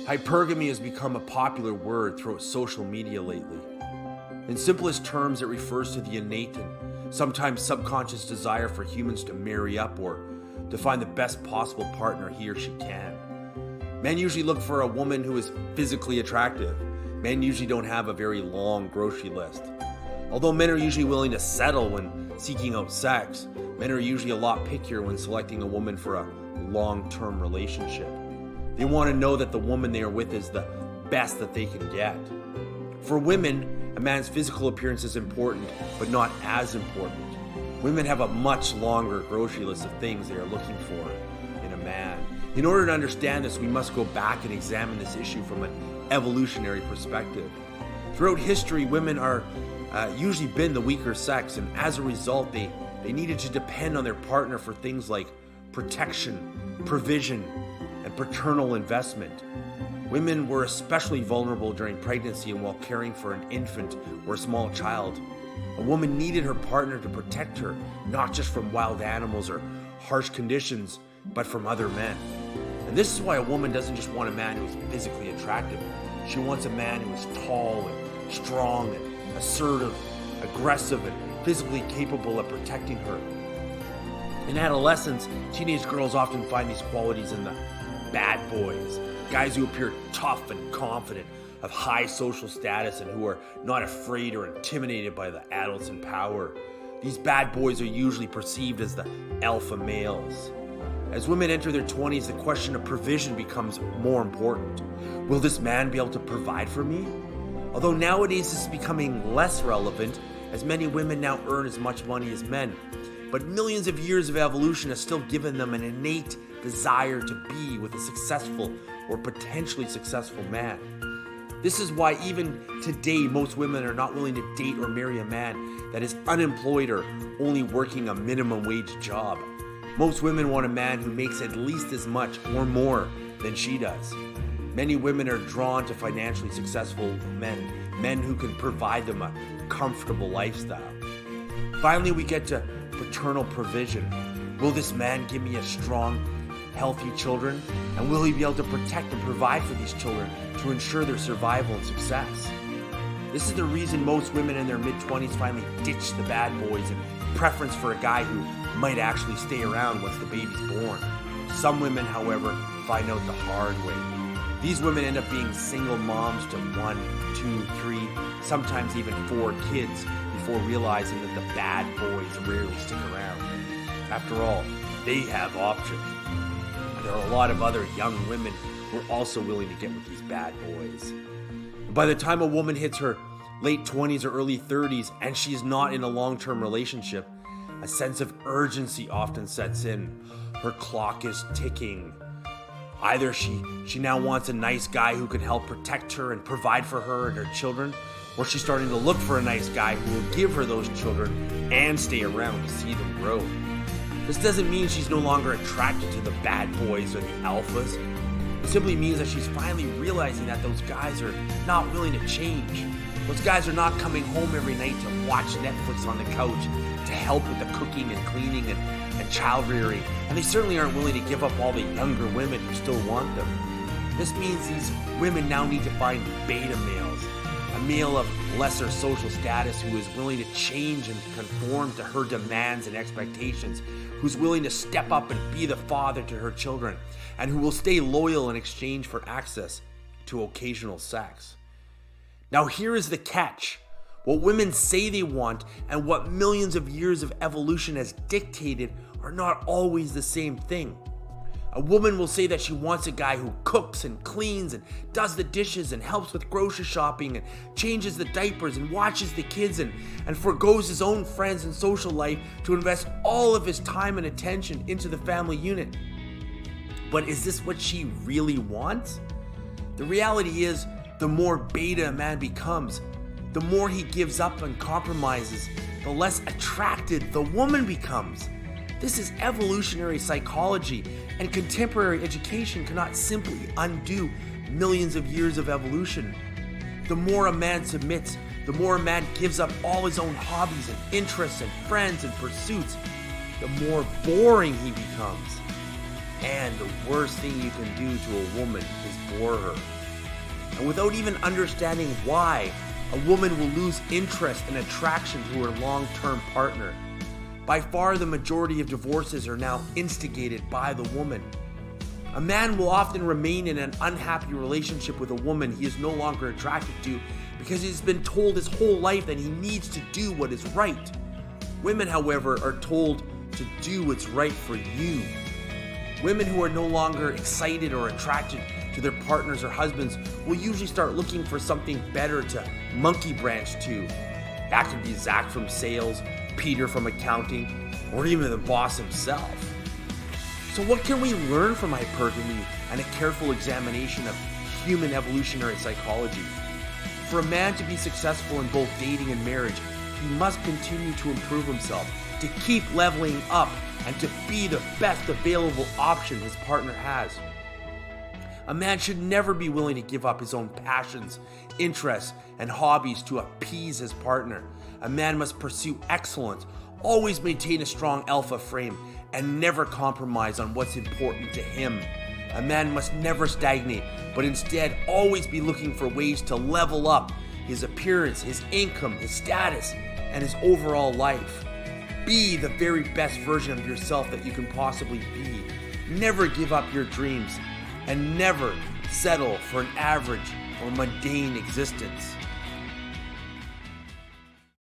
Hypergamy has become a popular word throughout social media lately. In simplest terms, it refers to the innate and sometimes subconscious desire for humans to marry up or to find the best possible partner he or she can. Men usually look for a woman who is physically attractive. Men usually don't have a very long grocery list. Although men are usually willing to settle when seeking out sex, men are usually a lot pickier when selecting a woman for a long-term relationship. They want to know that the woman they are with is the best that they can get. For women, a man's physical appearance is important, but not as important. Women have a much longer grocery list of things they are looking for in a man. In order to understand this, we must go back and examine this issue from an evolutionary perspective. Throughout history, women are usually been the weaker sex, and as a result, they needed to depend on their partner for things like protection, provision, and paternal investment. Women were especially vulnerable during pregnancy and while caring for an infant or a small child. A woman needed her partner to protect her, not just from wild animals or harsh conditions, but from other men. And this is why a woman doesn't just want a man who is physically attractive. She wants a man who is tall and strong and assertive, aggressive, and physically capable of protecting her. In adolescence, teenage girls often find these qualities in the bad boys, guys who appear tough and confident, of high social status, and who are not afraid or intimidated by the adults in power. These bad boys are usually perceived as the alpha males. As women enter their 20s, the question of provision becomes more important. Will this man be able to provide for me? Although nowadays this is becoming less relevant, as many women now earn as much money as men. But millions of years of evolution has still given them an innate desire to be with a successful or potentially successful man. This is why even today most women are not willing to date or marry a man that is unemployed or only working a minimum wage job. Most women want a man who makes at least as much or more than she does. Many women are drawn to financially successful men who can provide them a comfortable lifestyle. Finally, we get to paternal provision. Will this man give me a strong, healthy children? And will he be able to protect and provide for these children to ensure their survival and success? This is the reason most women in their mid-20s finally ditch the bad boys in preference for a guy who might actually stay around once the baby's born. Some women, however, find out the hard way. These women end up being single moms to 1, 2, 3, sometimes even 4 kids before realizing that the bad boys rarely stick around. After all, they have options. And there are a lot of other young women who are also willing to get with these bad boys. By the time a woman hits her late 20s or early 30s and she's not in a long-term relationship, a sense of urgency often sets in. Her clock is ticking. Either she now wants a nice guy who can help protect her and provide for her and her children, or she's starting to look for a nice guy who will give her those children and stay around to see them grow. This doesn't mean she's no longer attracted to the bad boys or the alphas. It simply means that she's finally realizing that those guys are not willing to change. Those guys are not coming home every night to watch Netflix on the couch, to help with the cooking and cleaning and child rearing, and they certainly aren't willing to give up all the younger women who still want them. This means these women now need to find beta males, a male of lesser social status who is willing to change and conform to her demands and expectations, who's willing to step up and be the father to her children, and who will stay loyal in exchange for access to occasional sex. Now here is the catch. What women say they want and what millions of years of evolution has dictated are not always the same thing. A woman will say that she wants a guy who cooks and cleans and does the dishes and helps with grocery shopping and changes the diapers and watches the kids and forgoes his own friends and social life to invest all of his time and attention into the family unit. But is this what she really wants? The reality is, the more beta a man becomes, the more he gives up and compromises, the less attracted the woman becomes. This is evolutionary psychology, and contemporary education cannot simply undo millions of years of evolution. The more a man submits, the more a man gives up all his own hobbies and interests and friends and pursuits, the more boring he becomes. And the worst thing you can do to a woman is bore her. and without even understanding why, a woman will lose interest and attraction to her long-term partner. By far, the majority of divorces are now instigated by the woman. A man will often remain in an unhappy relationship with a woman he is no longer attracted to because he's been told his whole life that he needs to do what is right. Women, however, are told to do what's right for you. Women who are no longer excited or attracted to their partners or husbands will usually start looking for something better to monkey branch to. That could be Zach from sales, Peter from accounting, or even the boss himself. So what can we learn from hypergamy and a careful examination of human evolutionary psychology? For a man to be successful in both dating and marriage, he must continue to improve himself, to keep leveling up, and to be the best available option his partner has. A man should never be willing to give up his own passions, interests, and hobbies to appease his partner. A man must pursue excellence, always maintain a strong alpha frame, and never compromise on what's important to him. A man must never stagnate, but instead always be looking for ways to level up his appearance, his income, his status, and his overall life. Be the very best version of yourself that you can possibly be. Never give up your dreams, and never settle for an average or mundane existence.